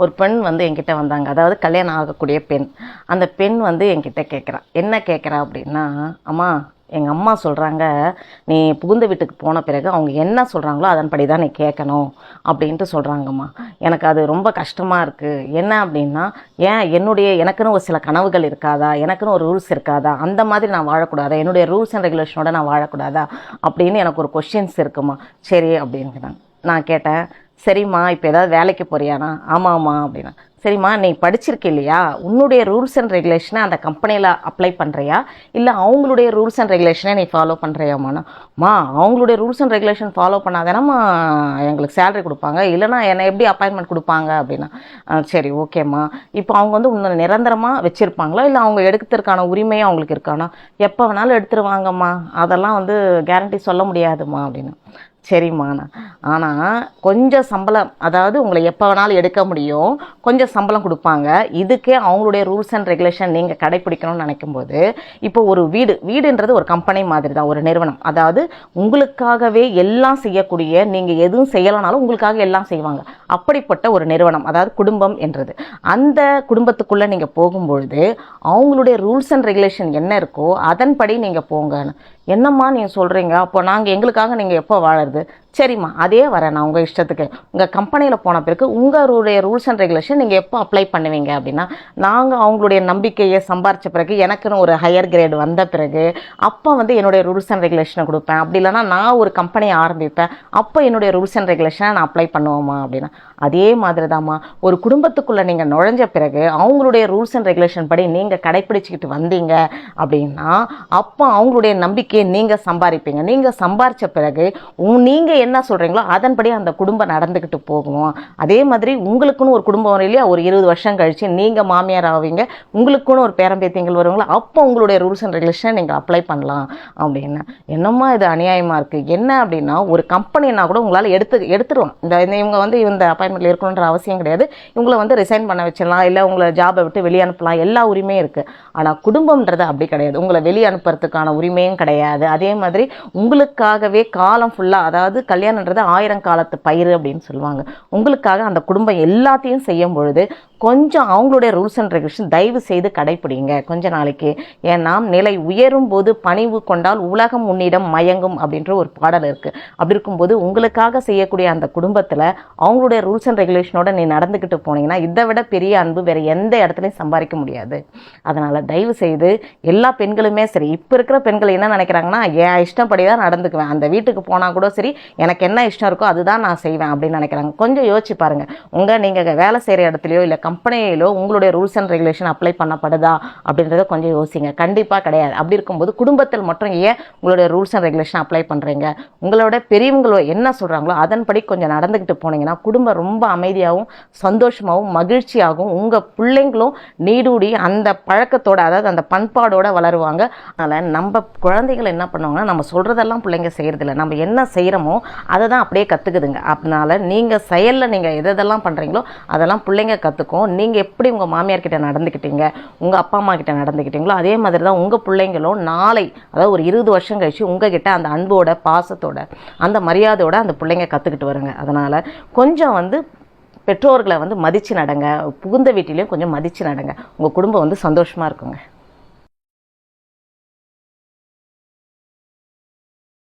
ஒரு பெண் வந்து என்கிட்ட வந்தாங்க. அதாவது கல்யாணம் ஆகக்கூடிய பெண். அந்த பெண் வந்து என்கிட்ட கேட்குறா. என்ன கேட்குறா அப்படின்னா, அம்மா எங்கள் அம்மா சொல்கிறாங்க, நீ புகுந்த வீட்டுக்கு போன பிறகு அவங்க என்ன சொல்கிறாங்களோ அதன்படி தான் நீ கேட்கணும் அப்படின்ட்டு சொல்கிறாங்கம்மா. எனக்கு அது ரொம்ப கஷ்டமாக இருக்குது. என்ன அப்படின்னா, எனக்குன்னு ஒரு சில கனவுகள் இருக்காதா, எனக்குன்னு ஒரு ரூல்ஸ் இருக்காதா, அந்த மாதிரி நான் வாழக்கூடாதா, என்னுடைய ரூல்ஸ் அண்ட் ரெகுலேஷனோட நான் வாழக்கூடாதா அப்படின்னு எனக்கு ஒரு கொஷின்ஸ் இருக்குமா. சரி அப்படிங்கிறேன். நான் கேட்டேன், சரிம்மா இப்போ ஏதாவது வேலைக்கு போறியானா? ஆமாம்மா அப்படின்னா. சரிம்மா நீ படிச்சிருக்க இல்லையா, உன்னுடைய ரூல்ஸ் அண்ட் ரெகுலேஷனை அந்த கம்பெனியில் அப்ளை பண்ணுறியா, இல்லை அவங்களுடைய ரூல்ஸ் அண்ட் ரெகுலேஷனை நீ ஃபாலோ பண்ணுறியாம்மாண்ணா? அவங்களுடைய ரூல்ஸ் அண்ட் ரெகுலேஷன் ஃபாலோ பண்ணாதானம்மா எங்களுக்கு சேலரி கொடுப்பாங்க, இல்லைனா என்னை எப்படி அப்பாயின்மெண்ட் கொடுப்பாங்க அப்படின்னா. சரி ஓகேம்மா, இப்போ அவங்க வந்து உன்னை நிரந்தரமாக வச்சுருப்பாங்களா, இல்லை அவங்க எடுக்கிறதுக்கான உரிமையும் அவங்களுக்கு இருக்கானா? எப்போ வேணாலும் எடுத்துருவாங்கம்மா, அதெல்லாம் வந்து கேரண்டி சொல்ல முடியாதுமா அப்படின்னா. சரிம்மாண்ணா, ஆனால் கொஞ்சம் சம்பளம், அதாவது உங்களை எப்போ வேணாலும் எடுக்க முடியும், கொஞ்சம் சம்பளம் கொடுப்பாங்க. இதுக்கே அவங்களுடைய ரூல்ஸ் அண்ட் ரெகுலேஷன் நீங்கள் கடைப்பிடிக்கணும்னு நினைக்கும்போது, இப்போ ஒரு வீடுன்றது ஒரு கம்பெனி மாதிரி தான், ஒரு நிறுவனம். அதாவது உங்களுக்காகவே எல்லாம் செய்யக்கூடிய, நீங்கள் எதுவும் செய்யலைனாலும் உங்களுக்காக எல்லாம் செய்வாங்க, அப்படிப்பட்ட ஒரு நிறுவனம், அதாவது குடும்பம் என்றது. அந்த குடும்பத்துக்குள்ளே நீங்கள் போகும்பொழுது அவங்களுடைய ரூல்ஸ் அண்ட் ரெகுலேஷன் என்ன இருக்கோ அதன்படி நீங்கள் போங்கன்னு. என்னம்மா நீங்கள் சொல்கிறீங்க, அப்போ நாங்கள் எங்களுக்காக நீங்கள் எப்போ வாழறது? சரிம்மா அதே வரேன் நான் உங்கள் இஷ்டத்துக்கு. உங்கள் கம்பெனியில் போன பிறகு உங்களுடைய ரூல்ஸ் அண்ட் ரெகுலேஷன் நீங்கள் எப்போ அப்ளை பண்ணுவீங்க அப்படின்னா, நாங்கள் அவங்களுடைய நம்பிக்கையை சம்பாரித்த பிறகு, எனக்குன்னு ஒரு ஹையர் கிரேடு வந்த பிறகு அப்போ வந்து என்னுடைய ரூல்ஸ் அண்ட் ரெகுலேஷனை கொடுப்பேன். அப்படி இல்லைனா நான் ஒரு கம்பெனியை ஆரம்பிப்பேன், அப்போ என்னுடைய ரூல்ஸ் அண்ட் ரெகுலேஷனை நான் அப்ளை பண்ணுவோம்மா அப்படின்னா. அதே மாதிரி தான்மா, ஒரு குடும்பத்துக்குள்ளே நீங்கள் நுழைஞ்ச பிறகு அவங்களுடைய ரூல்ஸ் அண்ட் ரெகுலேஷன் படி நீங்கள் கடைப்பிடிச்சிக்கிட்டு வந்தீங்க அப்படின்னா, அப்போ அவங்களுடைய நம்பிக்கையை நீங்கள் சம்பாதிப்பீங்க. நீங்கள் சம்பாரித்த பிறகு நீங்கள் என்ன சொல்கிறீங்களோ அதன்படி அந்த குடும்பம் நடந்துக்கிட்டு போகும். அதே மாதிரி உங்களுக்குன்னு ஒரு குடும்பம் வரும் இல்லையா, ஒரு 20 வருஷம் கழிச்சு நீங்கள் மாமியார் ஆவீங்க, உங்களுக்குன்னு ஒரு பேரம்பேத்திங்கள் வருவாங்களா, அப்போ உங்களுடைய ரூல்ஸ் அண்ட் ரெகுலேஷனை நீங்கள் அப்ளை பண்ணலாம் அப்படின்னு. என்னம்மா இது அநியாயமாக இருக்குது. என்ன அப்படின்னா, ஒரு கம்பெனினா கூட உங்களால் எடுத்துருவோம். இவங்க வந்து இந்த அப்பாயின்மெண்ட்டில் இருக்கணுன்ற அவசியம் கிடையாது, இவங்களை வந்து ரிசைன் பண்ண வச்சிடலாம், இல்லை உங்களை ஜாபை விட்டு வெளியே அனுப்பலாம், எல்லா உரிமையும் இருக்குது. ஆனால் குடும்பம்ன்றது அப்படி கிடையாது. உங்களை வெளியே அனுப்புறதுக்கான உரிமையும் கிடையாது. அதே மாதிரி உங்களுக்காகவே காலம் ஃபுல்லாக, அதாவது கல்யாணன்றது 1000 காலத்து பயிர் அப்படின்னு சொல்லுவாங்க, உங்களுக்காக அந்த குடும்பம் எல்லாத்தையும் செய்யும் பொழுது கொஞ்சம் அவங்களுடைய ரூல்ஸ் அண்ட் ரெகுலேஷன் தயவு செய்து கடைப்பிடிங்க கொஞ்ச நாளைக்கு. ஏன்னா நிலை உயரும் போது பணிவு கொண்டால் உலகம் உன்னிடம் மயங்கும் அப்படின்ற ஒரு பாடல் இருக்குது. அப்படி இருக்கும்போது உங்களுக்காக செய்யக்கூடிய அந்த குடும்பத்தில் அவங்களுடைய ரூல்ஸ் அண்ட் ரெகுலேஷனோட நீ நடந்துக்கிட்டு போனீங்கன்னா இதை விட பெரிய அன்பு வேறு எந்த இடத்துலையும் சம்பாதிக்க முடியாது. அதனால் தயவு செய்து எல்லா பெண்களுமே சரி, இப்போ இருக்கிற பெண்கள் என்ன நினைக்கிறாங்கன்னா, என் இஷ்டப்படி தான் நடந்துக்குவேன், அந்த வீட்டுக்கு போனால் கூட சரி எனக்கு என்ன இஷ்டம் இருக்கோ அதுதான் நான் செய்வேன் அப்படின்னு நினைக்கிறாங்க. கொஞ்சம் யோசிச்சு பாருங்கள், நீங்கள் வேலை செய்கிற இடத்துலையோ இல்லை கம்பெனியிலோ உங்களுடைய ரூல்ஸ் அண்ட் ரெகுலேஷன் அப்ளை பண்ணப்படுதா அப்படின்றத கொஞ்சம் யோசிங்க. கண்டிப்பாக கிடையாது. அப்படி இருக்கும்போது குடும்பத்தில் மட்டும் ஏன் உங்களுடைய ரூல்ஸ் அண்ட் ரெகுலேஷன் அப்ளை பண்ணுறீங்க? உங்களோட பெரியவங்களோ என்ன சொல்கிறாங்களோ அதன்படி கொஞ்சம் நடந்துக்கிட்டு போனீங்கன்னா குடும்பம் ரொம்ப அமைதியாகவும் சந்தோஷமாகவும் மகிழ்ச்சியாகவும் உங்கள் பிள்ளைங்களும் நீடூடி அந்த பழக்கத்தோட, அதாவது அந்த பண்பாடோடு வளருவாங்க. அதனால் நம்ம குழந்தைகள் என்ன பண்ணுவாங்கன்னா, நம்ம சொல்கிறதெல்லாம் பிள்ளைங்க செய்கிறதில்ல, நம்ம என்ன செய்கிறோமோ அதை தான் அப்படியே கற்றுக்குதுங்க. அதனால் நீங்கள் செயலில் நீங்கள் எதெல்லாம் பண்ணுறீங்களோ அதெல்லாம் பிள்ளைங்க கற்றுக்கும். நீங்கள் எப்படி உங்கள் மாமியார்கிட்ட நடந்துக்கிட்டீங்க, உங்கள் அப்பா அம்மா கிட்ட நடந்துக்கிட்டீங்களோ அதே மாதிரி தான் உங்கள் பிள்ளைங்களும் நாளை, அதாவது ஒரு 20 வருஷம் கழிச்சு உங்ககிட்ட அந்த அன்போட பாசத்தோட அந்த மரியாதையோட அந்த பிள்ளைங்க கற்றுக்கிட்டு வருங்க. அதனால் கொஞ்சம் வந்து பெற்றோர்களை வந்து மதித்து நடங்க, புகுந்த வீட்டிலையும் கொஞ்சம் மதித்து நடங்க, உங்கள் குடும்பம் வந்து சந்தோஷமாக இருக்குங்க.